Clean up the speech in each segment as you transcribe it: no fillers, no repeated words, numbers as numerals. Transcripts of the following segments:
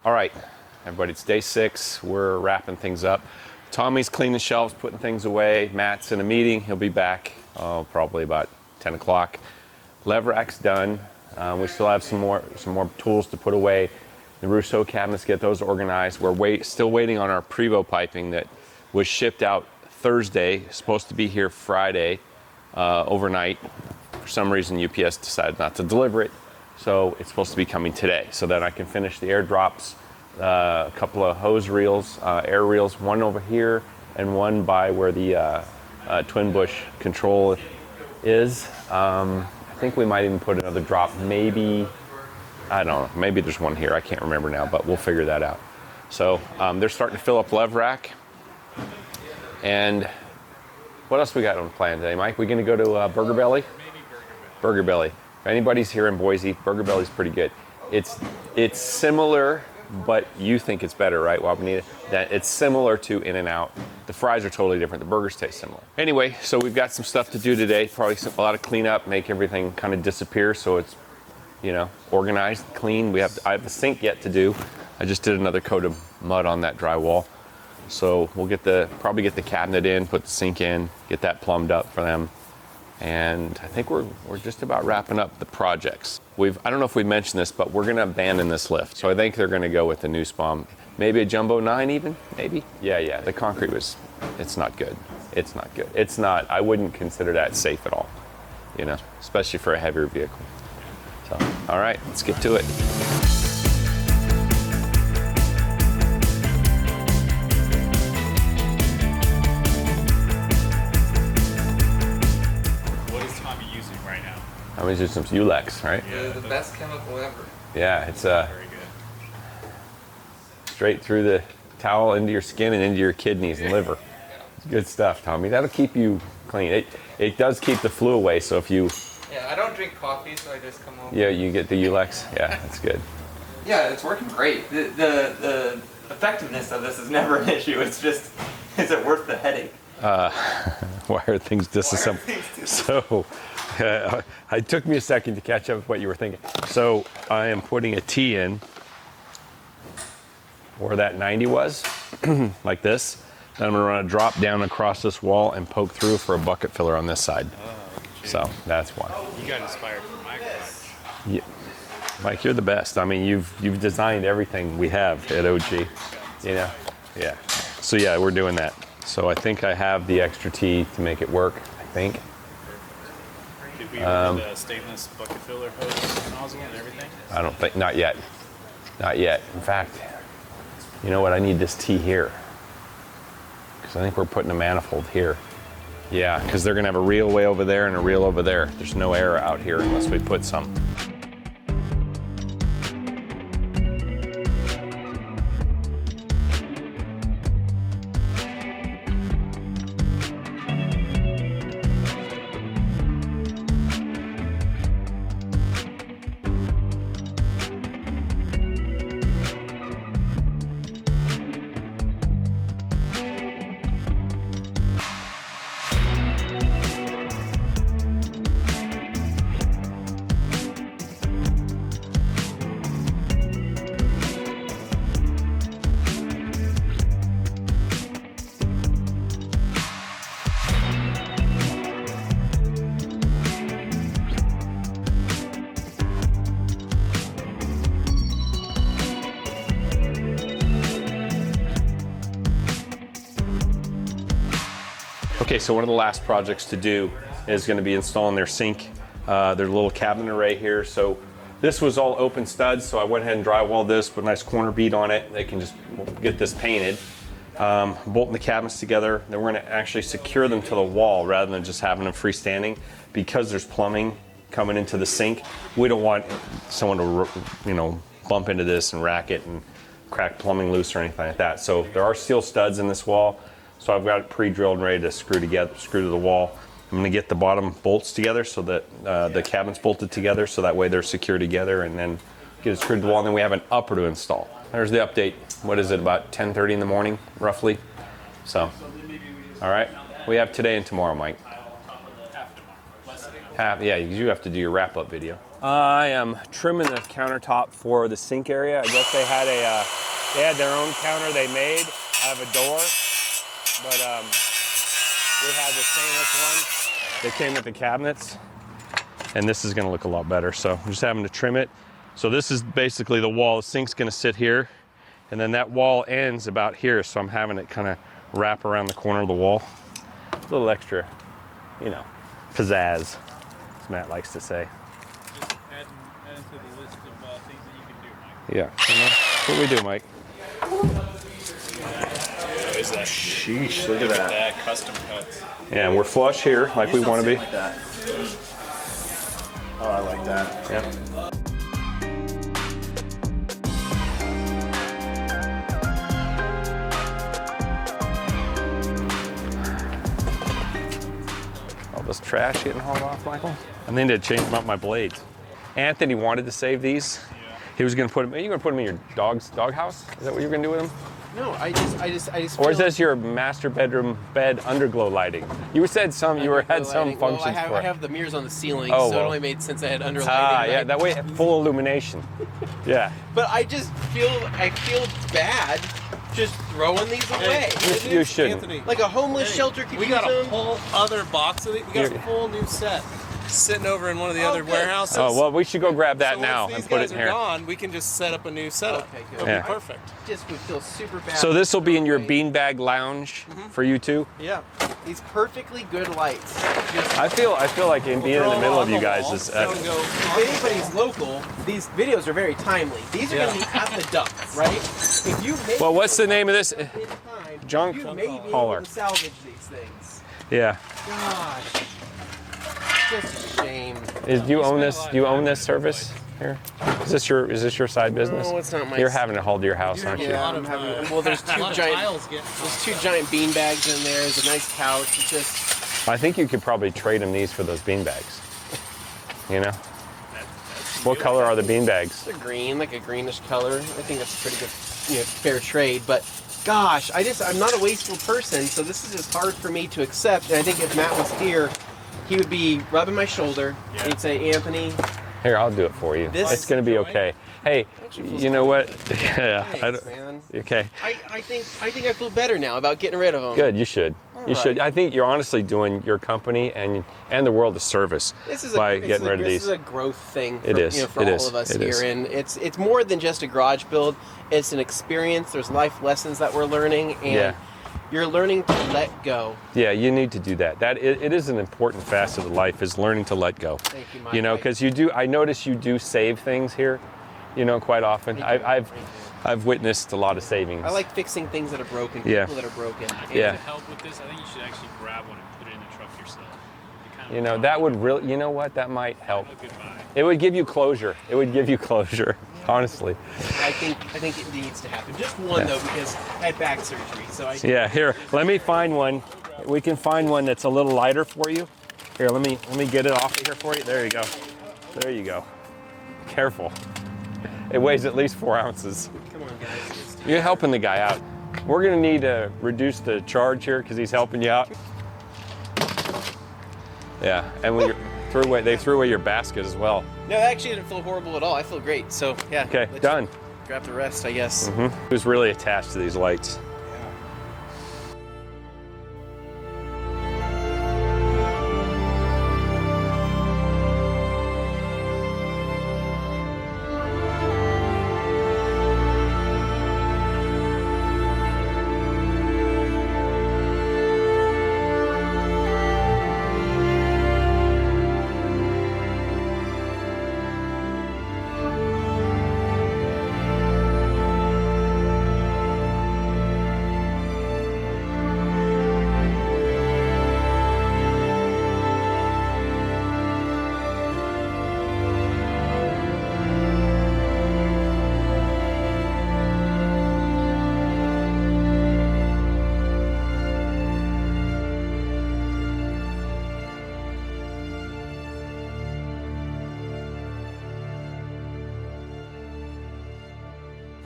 All right, everybody, it's day 6. We're wrapping things up. Tommy's cleaning shelves, putting things away. Matt's in a meeting. He'll be back probably about 10 o'clock. Lever rack's done. We still have some more tools to put away. The Rousseau cabinets, get those organized. We're still waiting on our Prevo piping that was shipped out Thursday. Supposed to be here Friday overnight. For some reason, UPS decided not to deliver it. So it's supposed to be coming today, so that I can finish the air drops, a couple of hose reels, air reels, one over here and one by where the twin bush control is. I think we might even put another drop, maybe, I don't know, maybe there's one here, I can't remember now, but we'll figure that out. So they're starting to fill up lever rack. And what else we got on the plan today, Mike? We gonna go to Burger Belly? Maybe Burger Belly. If anybody's here in Boise, Burger Belly's pretty good. It's similar, but you think it's better, right, Wabanita? That it's similar to In-N-Out. The fries are totally different. The burgers taste similar. Anyway, so we've got some stuff to do today. Probably a lot of cleanup, make everything kind of disappear so it's, organized, clean. I have the sink yet to do. I just did another coat of mud on that drywall. So we'll probably get the cabinet in, put the sink in, get that plumbed up for them. And I think we're just about wrapping up the projects. I don't know if we mentioned this, but we're gonna abandon this lift. So I think they're gonna go with the new SPOM. Maybe a Jumbo 9 even, maybe? Yeah, the concrete it's not good. It's not good. It's not, I wouldn't consider that safe at all, especially for a heavier vehicle. So, all right, let's get to it. I'm using some Ulex, right? Yeah, the best chemical ever. Yeah, it's very good. Straight through the towel into your skin and into your kidneys and liver. It's good stuff, Tommy. That'll keep you clean. It does keep the flu away, so if you... Yeah, I don't drink coffee, so I just come over. Yeah, you get the Ulex? Yeah, that's good. Yeah, it's working great. The effectiveness of this is never an issue. It's just, is it worth the headache? Why are things disassembled? So... it took me a second to catch up with what you were thinking. So I am putting a T in where that 90 was, like this. Then I'm gonna run a drop down across this wall and poke through for a bucket filler on this side. Oh, so that's why. You got inspired from my garage. Yeah. Mike, you're the best. I mean, you've designed everything we have at OG. Yeah. So yeah, we're doing that. So I think I have the extra T to make it work, I think. Did we order the stainless bucket filler hose nozzle and everything? I don't think, not yet. In fact, you know what? I need this T here. Because I think we're putting a manifold here. Yeah, because they're going to have a reel way over there and a reel over there. There's no air out here unless we put some. Okay, so one of the last projects to do is going to be installing their sink, their little cabinet array here. So this was all open studs, so I went ahead and drywalled this, put a nice corner bead on it. They can just get this painted, bolting the cabinets together. Then we're going to actually secure them to the wall rather than just having them freestanding. Because there's plumbing coming into the sink, we don't want someone to, bump into this and rack it and crack plumbing loose or anything like that. So there are steel studs in this wall. So I've got it pre-drilled and ready to screw to the wall. I'm gonna get the bottom bolts together so that the cabinet's bolted together so that way they're secure together, and then get it screwed to the wall, and then we have an upper to install. There's the update. What is it, about 10:30 in the morning, roughly? So, all right. We have today and tomorrow, Mike. Yeah, you have to do your wrap-up video. I am trimming the countertop for the sink area. I guess they had their own counter they made out of a door, but we had the stainless one that came with the cabinets, and this is going to look a lot better. So I'm just having to trim it. So this is basically the wall. The sink's going to sit here, and then that wall ends about here. So I'm having it kind of wrap around the corner of the wall. A little extra, you know, pizzazz, as Matt likes to say. Just add to the list of things that you can do, Mike. Yeah, that's what we do, Mike. Is that Sheesh, look at that. that custom cuts? Yeah, and we're flush here, like we want to be. Like that. Oh, I like that. Yeah. All this trash getting hauled off, Michael. I need to change out my blades. Anthony wanted to save these. He was going to put them. Are you going to put them in your dog's doghouse? Is that what you're going to do with them? No, I just. Or is feel- this your master bedroom bed underglow lighting? You said some. You had some lighting. functions well, for I it. have the mirrors on the ceiling, Oh, so well. it only made sense I had under lighting. Yeah, right? that way full illumination. Yeah. But I feel bad just throwing these away. You shouldn't. Anthony, Like a homeless shelter could we use got a them. whole other box of it. We got You're- a full new set sitting over in one of the other good. warehouses. Oh, well, we should go grab that so now once and these put it guys in are here. gone, we can just set up a new setup. Okay, good. It'll Yeah. be perfect. Just would feel super bad. So this will be in your throwing away. beanbag lounge for you two. Yeah, these perfectly good lights. Just I feel like being in the middle of you guys is. if anybody's local, these videos are very timely. These are going to be at the dump, right? If you make Well, what's the name of this? in time, Junk you may be hauler. able to salvage these things. Yeah. Gosh, just a shame. Do you own this? Do you own this service here? Is this your side business? No, it's not my. You're having it hauled to your house, aren't you? Yeah, I'm having. Well, there's two giant. There's two giant bean bags in there. There's a nice couch. It's just. I think you could probably trade them these for those bean bags. You know? What color are the bean bags? They're green, like a greenish color. I think that's a pretty good, fair trade. But gosh, I'm not a wasteful person, so this is just hard for me to accept. And I think if Matt was here, he would be rubbing my shoulder. And he'd say, Anthony, Here, I'll do it for you. This- It's going to be okay. Hey, you know what? Yeah. thanks, man. Okay. I think I feel better now about getting rid of them. Good. You should. You right. should. I think you're honestly doing your company and the world a service by getting rid of This these. is a growth thing. For, It is. for It all is. of us It here, is. and it's more than just a garage build. It's an experience. There's life lessons that we're learning, and Yeah. you're learning to let go. Yeah, you need to do that. It is an important facet of life is learning to let go. Thank you, Mike. You know, because I notice you do save things here. You know, quite often. I do. I've witnessed a lot of savings. I like fixing things that are broken. Yeah. People that are broken. And Yeah. To help with this, I think you should actually grab one and put it in the truck yourself. It kind of You know, that would really. You know what? That might help. a good buy. It would give you closure. It would give you closure. Honestly. I think it needs to happen. Just one though, because I had back surgery, so I. Yeah. Here, let me find one. We can find one that's a little lighter for you. Here, let me get it off of here for you. There you go. There you go. Careful. It weighs at least 4 ounces. Come on, guys. You're helping the guy out. We're gonna need to reduce the charge here because he's helping you out. Yeah, and when they threw away your basket as well. No, that actually didn't feel horrible at all. I feel great. So yeah. Okay, let's done. Grab the rest, I guess. He was really attached to these lights.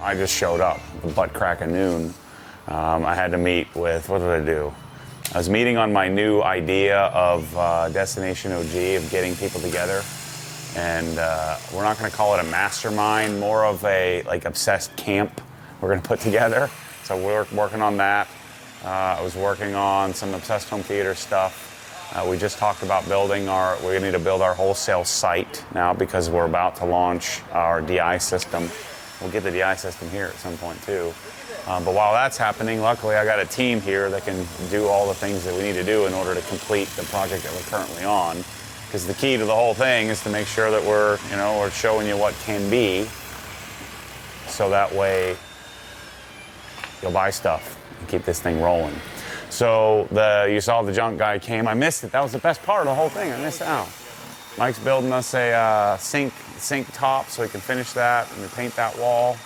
I just showed up, the butt crack of noon. I had to meet with, what did I do? I was meeting on my new idea of Destination OG, of getting people together. And we're not going to call it a mastermind, more of a like obsessed camp we're going to put together. So we're working on that. I was working on some obsessed home theater stuff. We just talked about we need to build our wholesale site now because we're about to launch our DI system. We'll get the DI system here at some point too. But while that's happening, luckily I got a team here that can do all the things that we need to do in order to complete the project that we're currently on. Because the key to the whole thing is to make sure that we're showing you what can be, so that way you'll buy stuff and keep this thing rolling. So you saw the junk guy came. I missed it. That was the best part of the whole thing. I missed out. Mike's building us a sink top so we can finish that and paint that wall.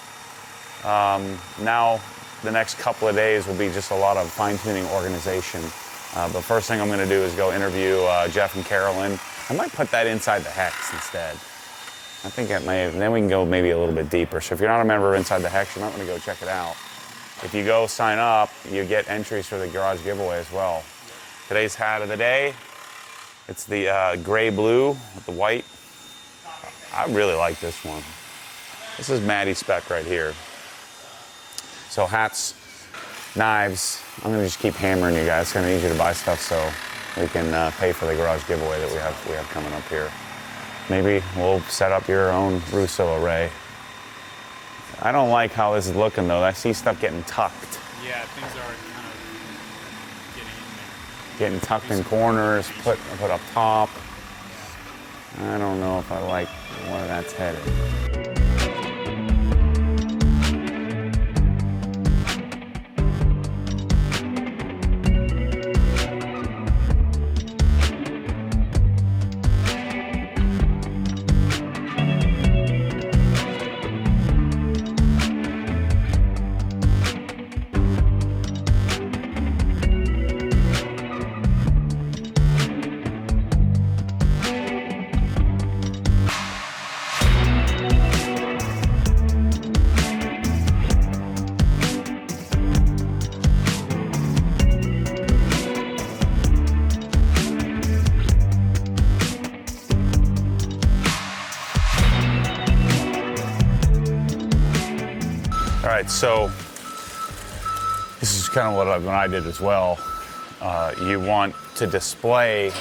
Now the next couple of days will be just a lot of fine-tuning organization. But first thing I'm going to do is go interview Jeff and Carolyn. I might put that inside the Hex instead. I think then we can go maybe a little bit deeper. So if you're not a member of Inside the Hex, you might want to go check it out. If you go sign up, you get entries for the garage giveaway as well. Today's hat of the day, it's the gray-blue with the white. I really like this one. This is Maddie spec right here. So hats, knives, I'm gonna just keep hammering you guys. It's gonna be easier to buy stuff so we can pay for the garage giveaway that we have coming up here. Maybe we'll set up your own Russo array. I don't like how this is looking though. I see stuff getting tucked. Yeah, things are kind of getting in there. Getting tucked in corners, put up top. I don't know if I like where that's headed. All right, so this is kind of what I did as well. You want to display,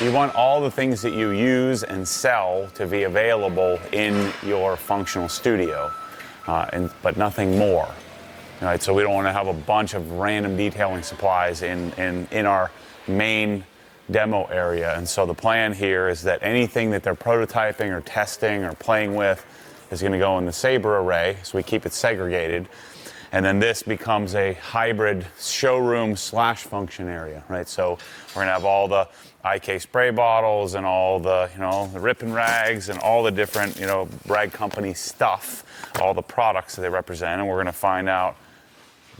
you want all the things that you use and sell to be available in your functional studio, but nothing more. All right, so we don't want to have a bunch of random detailing supplies in our main demo area. And so the plan here is that anything that they're prototyping or testing or playing with is going to go in the Sabre array, so we keep it segregated. And then this becomes a hybrid showroom / function area, right? So we're going to have all the IK spray bottles and all the, the ripping rags and all the different, rag company stuff, all the products that they represent, and we're going to find out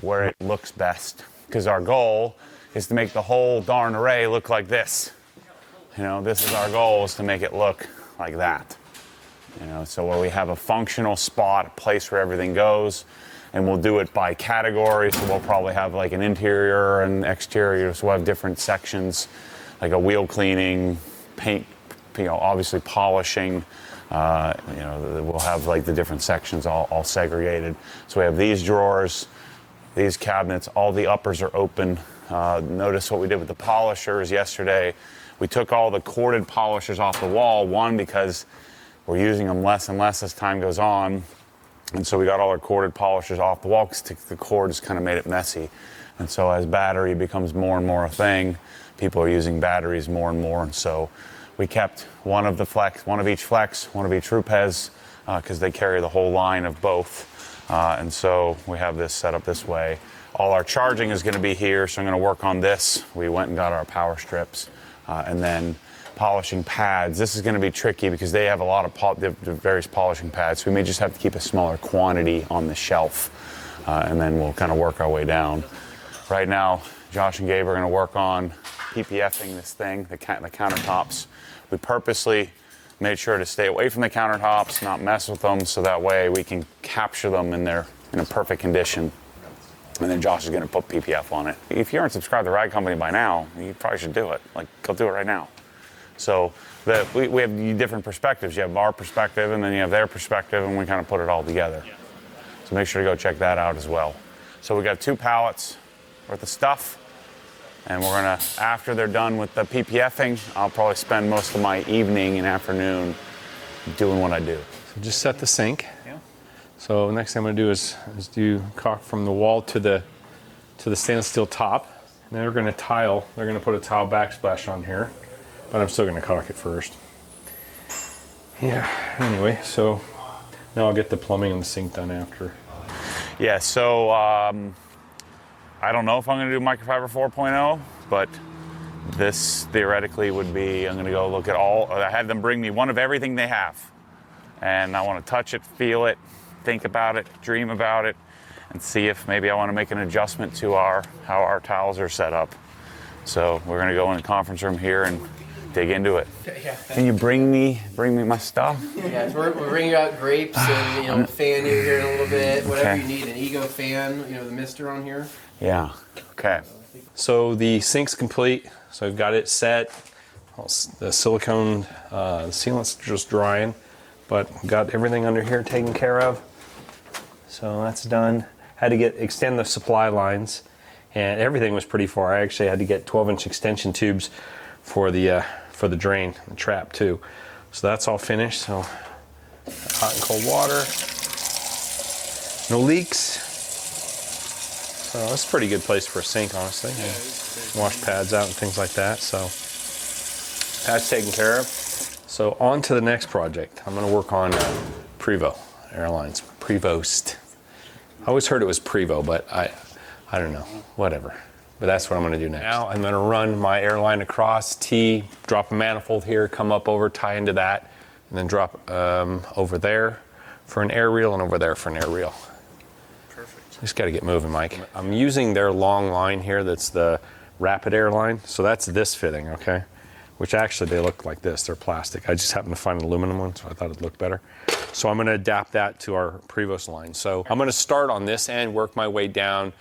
where it looks best. Because our goal is to make the whole darn array look like this. This is our goal, is to make it look like that. So where we have a functional spot, a place where everything goes, and we'll do it by category. So we'll probably have like an interior and exterior. So we'll have different sections, like a wheel cleaning, paint, obviously polishing. We'll have like the different sections all segregated. So we have these drawers, these cabinets, all the uppers are open. Notice what we did with the polishers yesterday. We took all the corded polishers off the wall, one, because we're using them less and less as time goes on. And so we got all our corded polishers off the wall because the cord has kind of made it messy. And so as battery becomes more and more a thing, people are using batteries more and more. And so we kept one of each flex, one of each Rupes, because they carry the whole line of both. And so we have this set up this way. All our charging is going to be here, so I'm going to work on this. We went and got our power strips, and then polishing pads. This is going to be tricky because they have a lot of various polishing pads, so we may just have to keep a smaller quantity on the shelf, and then we'll kind of work our way down. Right now, Josh and Gabe are going to work on PPFing this thing, the countertops. We purposely made sure to stay away from the countertops, not mess with them, so that way we can capture them in a perfect condition. And then Josh is going to put PPF on it. If you aren't subscribed to Ride Company by now, you probably should do it. Like, go do it right now. So we have different perspectives. You have our perspective, and then you have their perspective, and we kind of put it all together. Yeah. So make sure to go check that out as well. So we got 2 pallets worth of stuff, and we're gonna, after they're done with the PPFing, I'll probably spend most of my evening and afternoon doing what I do. So just set the sink. Yeah. So next thing I'm gonna do is do caulk from the wall to the stainless steel top. And then we're gonna tile. They're gonna put a tile backsplash on here, but I'm still gonna caulk it first. Yeah. Anyway, so now I'll get the plumbing and the sink done after. Yeah, so I don't know if I'm going to do microfiber 4.0, but this theoretically would be, I'm going to go look at all, I had them bring me one of everything they have. And I want to touch it, feel it, think about it, dream about it, and see if maybe I want to make an adjustment to how our tiles are set up. So we're going to go in the conference room here and dig into it. Yeah. Can you bring me my stuff? Yeah, so we're bringing out grapes and fan you here in a little bit. Whatever you need, an Ego fan, the mister on here. Yeah. Okay. So the sink's complete. So I've got it set. The silicone sealant's just drying, but got everything under here taken care of. So that's done. Had to extend the supply lines, and everything was pretty far. I actually had to get 12-inch extension tubes for the drain, the trap too. So that's all finished. So hot and cold water, no leaks. So that's a pretty good place for a sink, honestly. Wash pads out and things like that. So that's taken care of. So on to the next project. I'm going to work on Prevo Airlines. Prevost. I always heard it was Prevo, but I don't know. Whatever. But that's what I'm going to do next. Now I'm going to run my airline across, drop a manifold here, come up over, tie into that, and then drop over there for an air reel and over there for an air reel. Perfect. Just got to get moving, Mike. I'm using their long line here. That's the Rapid Air line. So that's this fitting, okay? Which actually they look like this. They're plastic. I just happened to find an aluminum one, so I thought it'd look better. So I'm going to adapt that to our Prevost line. So I'm going to start on this end, work my way down,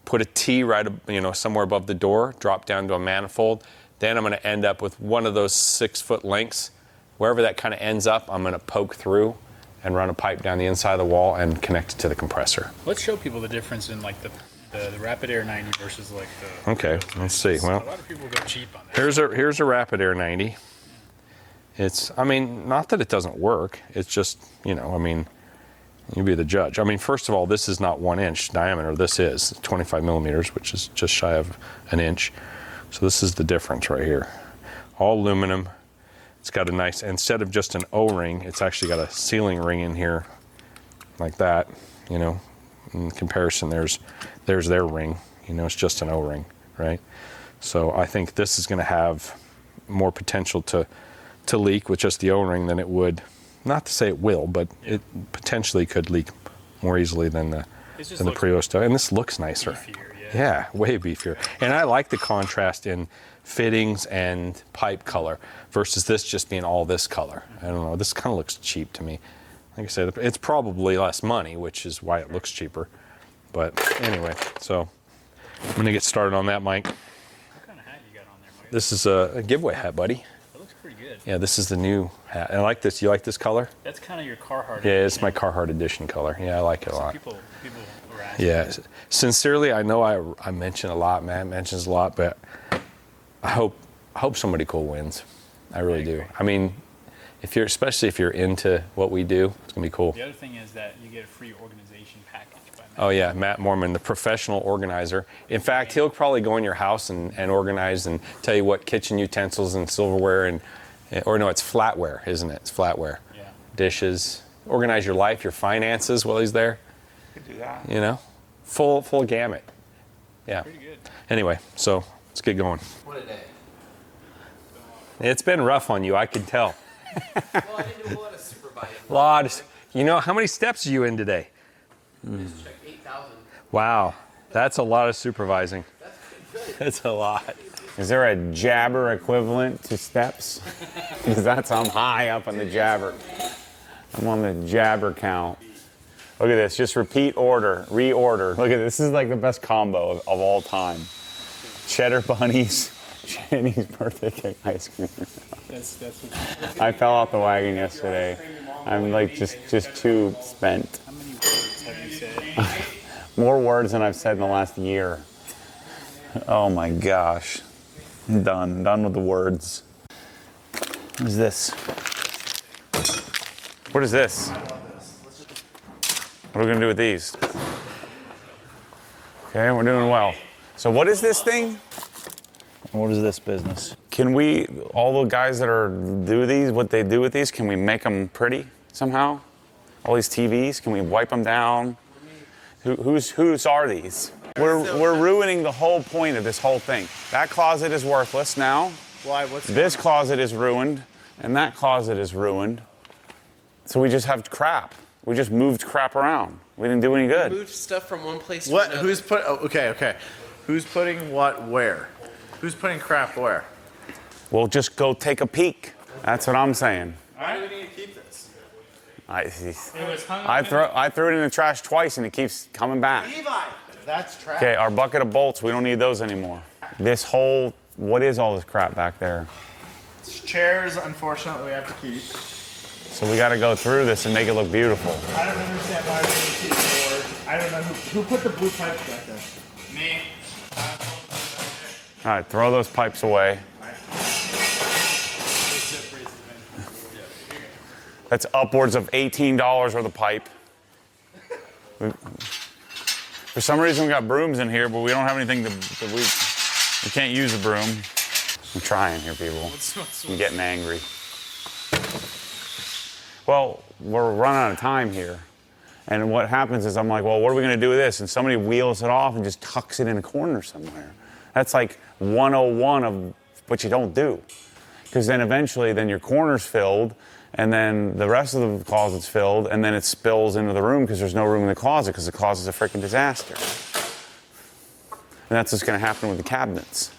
put a T right, somewhere above the door, drop down to a manifold. Then I'm going to end up with one of those 6-foot lengths. Wherever that kind of ends up, I'm going to poke through and run a pipe down the inside of the wall and connect it to the compressor. Let's show people the difference in like the Rapid Air 90 versus like the. Okay, let's see. Well, a lot of people go cheap on that. here's a Rapid Air 90. It's, not that it doesn't work. It's just, you be the judge. First of all, this is not 1 inch diameter. This is 25 millimeters, which is just shy of an inch. So this is the difference right here. All aluminum. It's got a nice, instead of just an O-ring, it's actually got a sealing ring in here like that. In comparison, there's their ring. It's just an O-ring, right? So I think this is going to have more potential to leak with just the O-ring than it would. Not to say it will, but it potentially could leak more easily than the Prevost. And this looks nicer. Beefier, yeah, way beefier. And I like the contrast in fittings and pipe color versus this just being all this color. I don't know. This kind of looks cheap to me. Like I said, it's probably less money, which is why it looks cheaper. But anyway, so I'm going to get started on that, Mike. What kind of hat you got on there, Mike? This is a giveaway hat, buddy. That looks pretty good. Yeah, this is the new hat. I like this. You like this color? That's kind of your Carhartt. Yeah, it's my Carhartt edition color. Yeah, I like it a lot. People were asking. Yeah, sincerely, I know I mention a lot. Matt mentions a lot, but I hope somebody cool wins. I really do. Especially if you're into what we do, it's gonna be cool. The other thing is that you get a free organization package by Matt. Oh yeah, Matt Mormon, the professional organizer. In fact, he'll probably go in your house and organize and tell you what kitchen utensils and silverware or no, it's flatware, isn't it? It's flatware. Yeah. Dishes. Organize your life, your finances while he's there. Could do that. Full gamut. Yeah. Pretty good. Anyway, so let's get going. What a day. It's been rough on you, I can tell. Well, I didn't do a lot of supervising. How many steps are you in today? Just check 8,000. Wow, that's a lot of supervising. That's pretty good. That's a lot. Is there a jabber equivalent to steps? Because I'm high up on the jabber. I'm on the jabber count. Look at this. Just repeat order, reorder. Look at this. This is like the best combo of all time. Cheddar bunnies, Jenny's birthday cake ice cream. That's I fell off the wagon yesterday. I'm like just too spent. how many words have you said? More words than I've said in the last year. Oh my gosh. I'm done with the words. What is this? What is this? What are we gonna do with these? Okay, we're doing well. So what is this thing? What is this business? Can we, all the guys that do these, what they do with these, can we make them pretty somehow? All these TVs, can we wipe them down? Whose are these? We're ruining the whole point of this whole thing. That closet is worthless now. Why? What's This closet is ruined, and that closet is ruined. So we just have crap. We just moved crap around. We didn't do any good. Moved stuff from one place to what? another. Who's put? Oh, okay. Who's putting what where? Who's putting crap where? We'll just go take a peek. That's what I'm saying. Why do we need to keep this? I threw it in the trash twice, and it keeps coming back. Levi, that's trash. Okay, our bucket of bolts, we don't need those anymore. This whole, what is all this crap back there? Chairs, unfortunately, we have to keep. So we got to go through this and make it look beautiful. I don't understand why we need to keep the board. I don't know who put the blue pipes back there. Me. All right, throw those pipes away. That's upwards of $18 worth of pipe. For some reason, we got brooms in here, but we don't have anything we can't use a broom. I'm trying here, people. I'm getting angry. Well, we're running out of time here. And what happens is I'm like, well, what are we going to do with this? And somebody wheels it off and just tucks it in a corner somewhere. That's like 101 of what you don't do. Because then eventually, then your corner's filled, and then the rest of the closet's filled, and then it spills into the room because there's no room in the closet because the closet's a freaking disaster. And that's what's going to happen with the cabinets.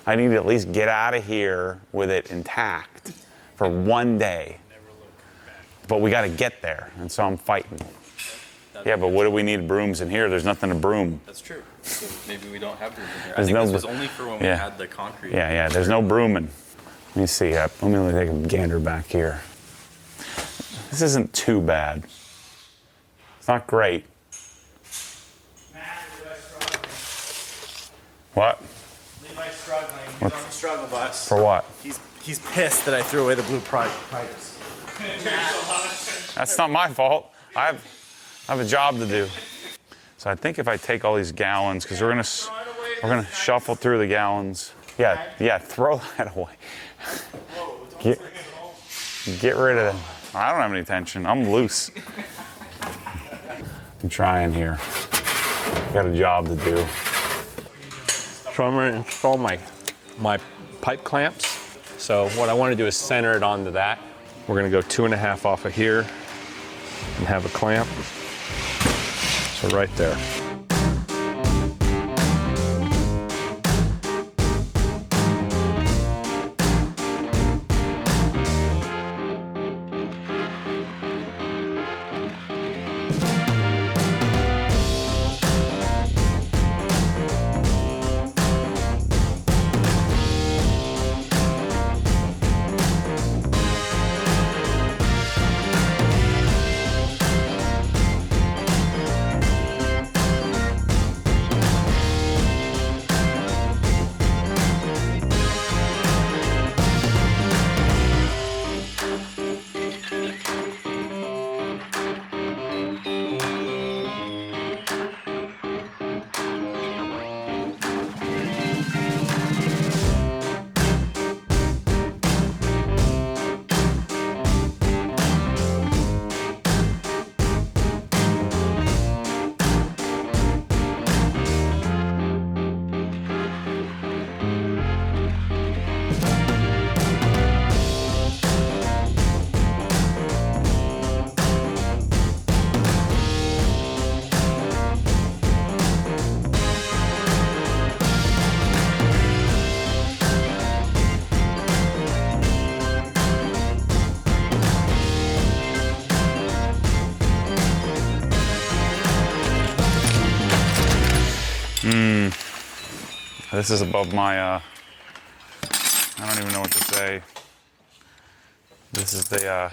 I need to at least get out of here with it intact for one day. But we got to get there, and so I'm fighting. Yeah, but what do we need brooms in here? There's nothing to broom. That's true. So maybe we don't have room in here. I There's think no this was br- only for when we Yeah. had the concrete. Yeah, there's no brooming. Let me see. Let me take a gander back here. This isn't too bad. It's not great. What? Levi's struggling. He's on the struggle bus. For what? He's pissed that I threw away the blue pipes. That's not my fault. I have a job to do. So I think if I take all these gallons, because we're gonna shuffle through the gallons. Yeah, throw that away. Get rid of it. I don't have any tension. I'm loose. I'm trying here. Got a job to do. So I'm going to install my pipe clamps. So what I want to do is center it onto that. We're going to go 2.5 off of here and have a clamp. So right there. This is above my, I don't even know what to say. This is the,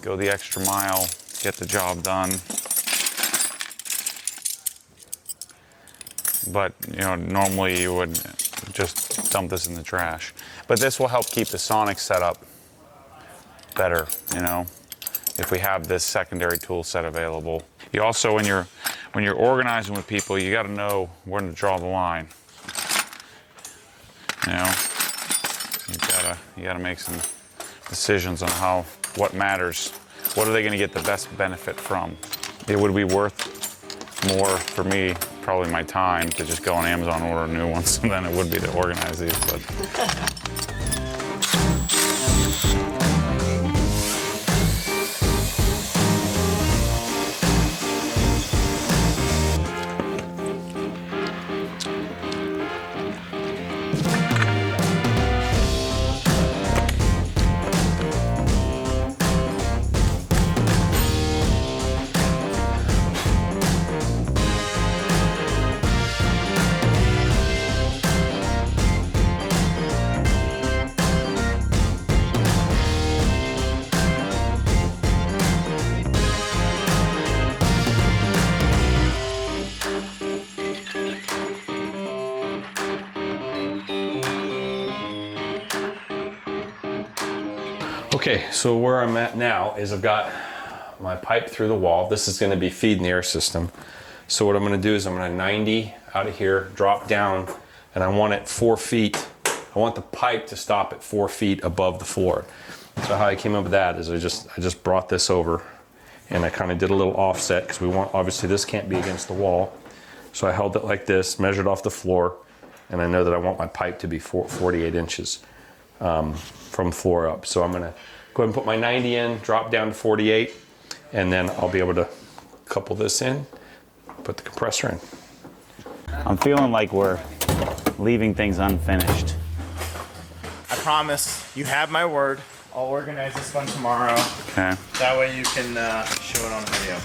go the extra mile, get the job done. But, you know, normally you would just dump this in the trash. But this will help keep the sonic setup better, you know, if we have this secondary tool set available. You also, when you're organizing with people, you got to know when to draw the line. You know, you gotta make some decisions on what matters. What are they going to get the best benefit from? It would be worth more for me, probably my time, to just go on Amazon and order new ones than it would be to organize these. But. Okay, so where I'm at now is I've got my pipe through the wall. This is going to be feeding the air system. So what I'm going to do is I'm going to 90 out of here, drop down, and I want it 4 feet. I want the pipe to stop at 4 feet above the floor. So how I came up with that is I just brought this over, and I kind of did a little offset because we want, obviously this can't be against the wall. So I held it like this, measured off the floor, and I know that I want my pipe to be 48 inches from floor up. So I'm going to go ahead and put my 90 in, drop down to 48, and then I'll be able to couple this in, put the compressor in. I'm feeling like we're leaving things unfinished. I promise, you have my word. I'll organize this one tomorrow. Okay. That way you can show it on video.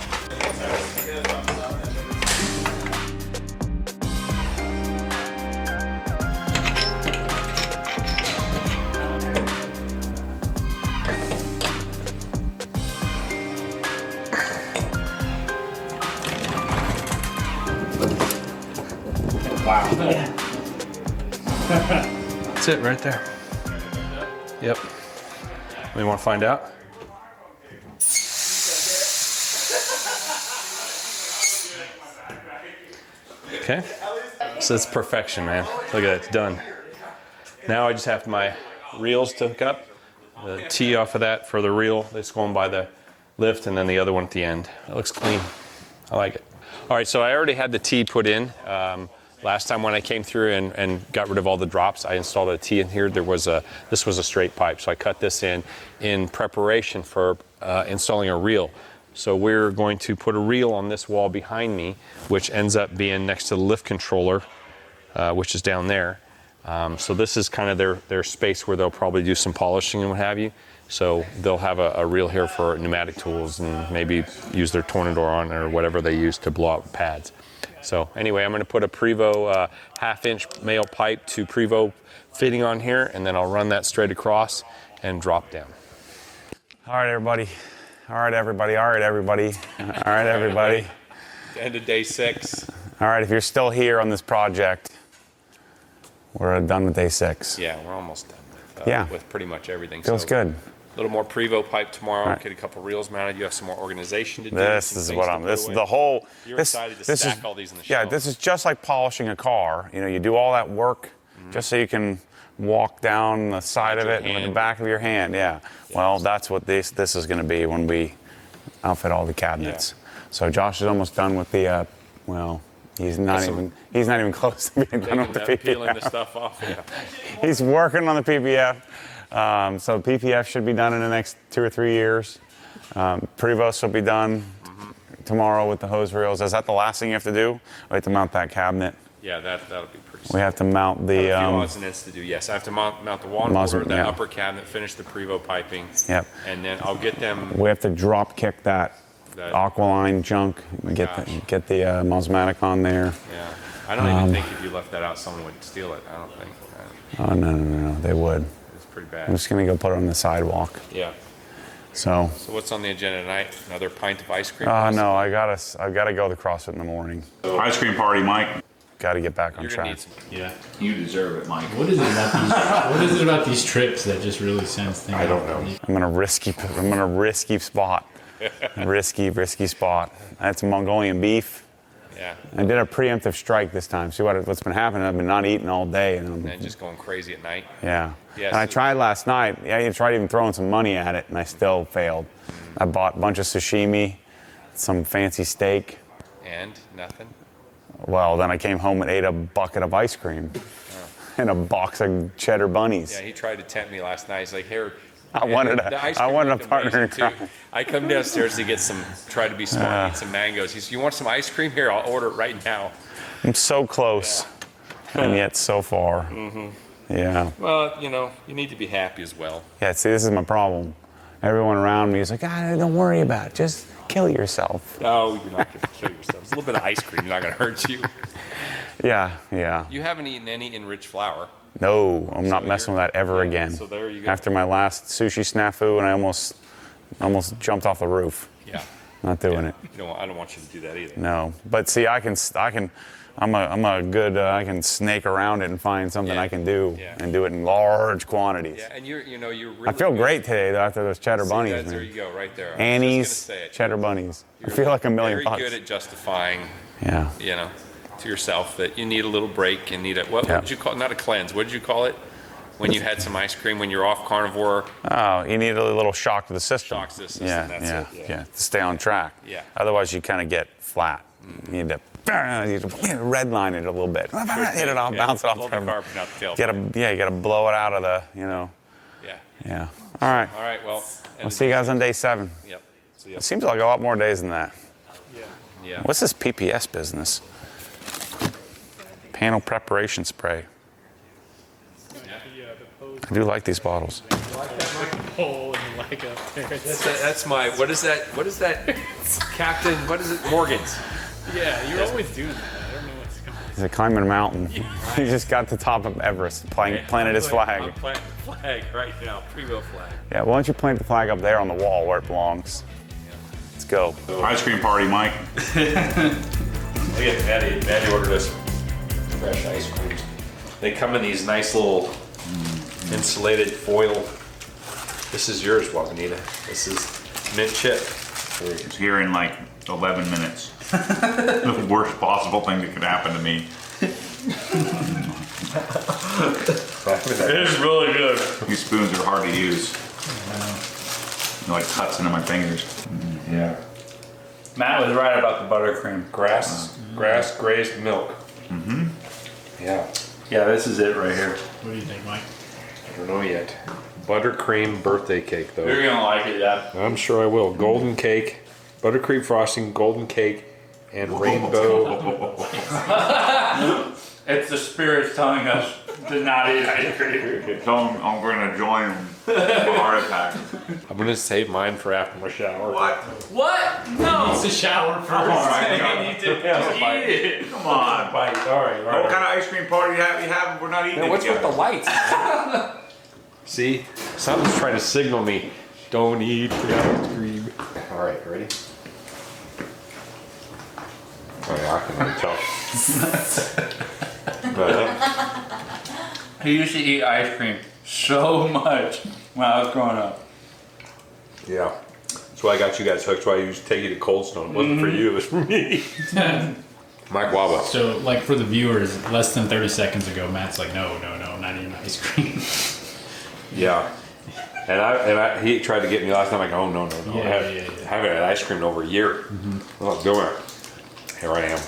Wow. That's it right there. Yep. You want to find out? Okay. So it's perfection, man. Look at it, it's done. Now I just have my reels to hook up. The T off of that for the reel that's going by the lift, and then the other one at the end. It looks clean. I like it. All right, so I already had the T put in. Last time when I came through and got rid of all the drops, I installed a T in here. This was a straight pipe, so I cut this in preparation for installing a reel. So we're going to put a reel on this wall behind me, which ends up being next to the lift controller, which is down there. So this is kind of their space where they'll probably do some polishing and what have you. So they'll have a reel here for pneumatic tools and maybe use their Tornador on or whatever they use to blow out pads. So anyway, I'm going to put a Prevo half-inch male pipe to Prevo fitting on here, and then I'll run that straight across and drop down. All right, everybody. All right, everybody. All right, everybody. All right, everybody. End of day 6. All right, if you're still here on this project, we're done with day 6. Yeah, we're almost done with pretty much everything. Feels good. A little more Prevo pipe tomorrow. Right. Get a couple reels mounted. You have some more organization to do. This is what I'm. This is the whole. You're excited to stack all these in the shelf. Yeah, this is just like polishing a car. You know, you do all that work just so you can walk down the side of it with the back of your hand. Yeah. Well, that's what this is going to be when we outfit all the cabinets. Yeah. So Josh is almost done with the. Well, he's not even close to being done with the PPF. Peeling the stuff off. Yeah. He's working on the PPF. So PPF should be done in the next 2 or 3 years. Prevost will be done tomorrow with the hose reels. Is that the last thing you have to do? We have to mount that cabinet. Yeah, that'll be pretty We have to mount the... a few odds and ends to do, yes. I have to mount the water motor, the upper cabinet, finish the Prevo piping. Yep. And then I'll get them... We have to drop kick that Aqualine junk. Get the Mosmatic on there. Yeah. I don't even think if you left that out, someone would steal it. I don't think. Oh, no, they would. It's pretty I'm bad. just gonna go put it on the sidewalk. Yeah. So. So what's on the agenda tonight? Another pint of ice cream? No, I gotta go to the CrossFit in the morning. Ice cream party, Mike. Gotta get back on You're track. gonna need some. Yeah. You deserve it, Mike. What is it about these? What is it about these trips that just really sends things? I don't know. I'm in a risky spot. risky spot. I had some Mongolian beef. Yeah. I did a preemptive strike this time. See what's been happening? I've been not eating all day, And then just going crazy at night. yeah. Yeah, And I so- tried last night. I tried even throwing some money at it, and I still failed. I bought a bunch of sashimi, some fancy steak. And nothing. Well, then I came home and ate a bucket of ice cream and a box of cheddar bunnies. Yeah, he tried to tempt me last night. He's like, here. I wanted The ice a cream partner looked amazing, in crime. too. I come downstairs to get some, try to be smart, eat some mangoes. He said, you want some ice cream? Here, I'll order it right now. I'm so close, and yet so far. Yeah. Well, you need to be happy as well. Yeah, see, this is my problem. Everyone around me is like, don't worry about it. Just kill yourself. No, you're not going to kill yourself. It's a little bit of ice cream. Not going to hurt you. Yeah. You haven't eaten any enriched flour. No, I'm not messing with that ever again. So there you go. After my last sushi snafu, and I almost jumped off the roof. Yeah. Not doing it. I don't want you to do that either. No, but see, I can I'm a good, I can snake around it and find something Yeah. I can do Yeah. and do it in large quantities. Yeah, and you're really I feel good. great today though after those cheddar See, bunnies, there man. you go, right there. I was Annie's just gonna say it. cheddar bunnies. I You're feel like $1 million very bucks. good at justifying, Yeah. to yourself that you need a little break and need what Yeah. did you call it? Not a cleanse. What did you call it? When you had some ice cream, when you're off carnivore. Oh, you need a little shock to the system. Shock to the system, Yeah, that's yeah, it, yeah, to stay on track. Yeah. Otherwise, you kind of get flat. You need to redline it a little bit. Hit it off, bounce it Blow off. the carbon out the tail. You got to blow it out of the, Yeah. Yeah. All right. All right. Well. I'll see you guys on day 7. Yep. See ya. It seems like a lot more days than that. Yeah. What's this PPS business? Panel preparation spray. I do like these bottles. Hole in the leg up there. That's my. What is that? What is that? Captain. What is it? Morgan's. Yeah, you're always doing that. I don't know what's going on. He's climbing a mountain. He just got to the top of Everest, planted his I'm flag. planting the flag right now. Free-will flag. Yeah, why don't you plant the flag up there on the wall where it belongs? Let's go. Ice cream party, Mike. Look at Maddie. Maddie ordered us fresh ice creams. They come in these nice little insulated foil. This is yours, Juanita. This is mint chip. It's here in like 11 minutes. The worst possible thing that could happen to me. It is really good. These spoons are hard to use. They're like cuts into my fingers. Yeah. Matt was right about the buttercream. Grass grazed milk. Mm-hmm. Yeah. Yeah, this is it right here. What do you think, Mike? I don't know yet. Buttercream birthday cake, though. You're gonna like it, yeah. I'm sure I will. Golden cake, buttercream frosting, golden cake, and rainbow. It's the spirits telling us to not eat ice cream. So I'm going to join a heart attack. I'm gonna save mine for after my shower. What? No! It's a shower first. You need to eat it. Come on. Bite. All right. What kind of ice cream party you have? We're not eating it What's with together. the lights? See, something's trying to signal me. Don't eat the ice cream. All right, ready? Oh yeah, I can already tell. He used to eat ice cream so much when I was growing up. Yeah. That's why I got you guys hooked. That's why I used to take you to Cold Stone. It wasn't for you, it was for me. Mike Waba. So, like for the viewers, less than 30 seconds ago, Matt's like, no, not eating ice cream. Yeah. And he tried to get me last time. I go, oh, no. Yeah, I haven't had ice cream in over a year. I'm not doing it. Here I am.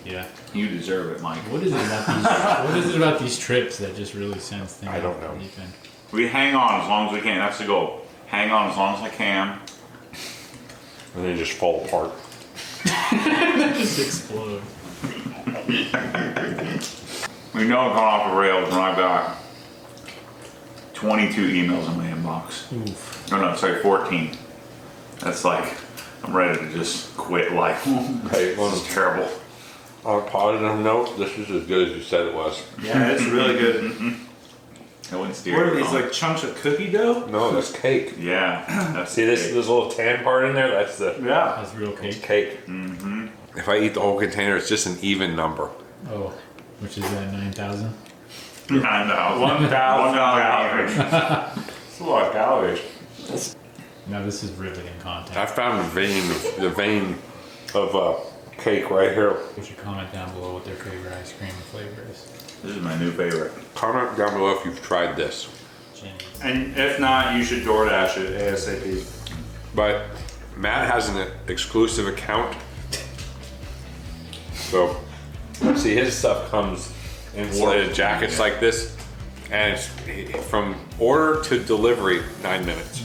Yeah. You deserve it, Mike. What is it about these? What is it about these trips that just really sends things? I don't off? know. What do you think? We hang on as long as we can. That's the goal. Hang on as long as I can. And they just fall apart. Just explode. We know I've gone off the rails when I've got 22 emails in my inbox. Oof. No, sorry, 14. That's like, I'm ready to just quit life. Right. This is terrible. On a positive note, this is as good as you said it was. Yeah, it's really good. I wouldn't steer. What are it these, wrong. like chunks of cookie dough? No, that's cake. Yeah. That's See this little tan part in there? That's the Yeah. That's real it's cake. cake. If I eat the whole container, it's just an even number. Oh, which is at 9,000. 9,000. 1,000 calories. It's a lot of calories. Now this is riveting content. I found the vein of cake right here. You should comment down below what their favorite ice cream flavor is. This is my new favorite. Comment down below if you've tried this. Jenny's. And if not, you should DoorDash it ASAP. But Matt has an exclusive account. So, see, his stuff comes insulated jackets like this, and it's from order to delivery 9 minutes.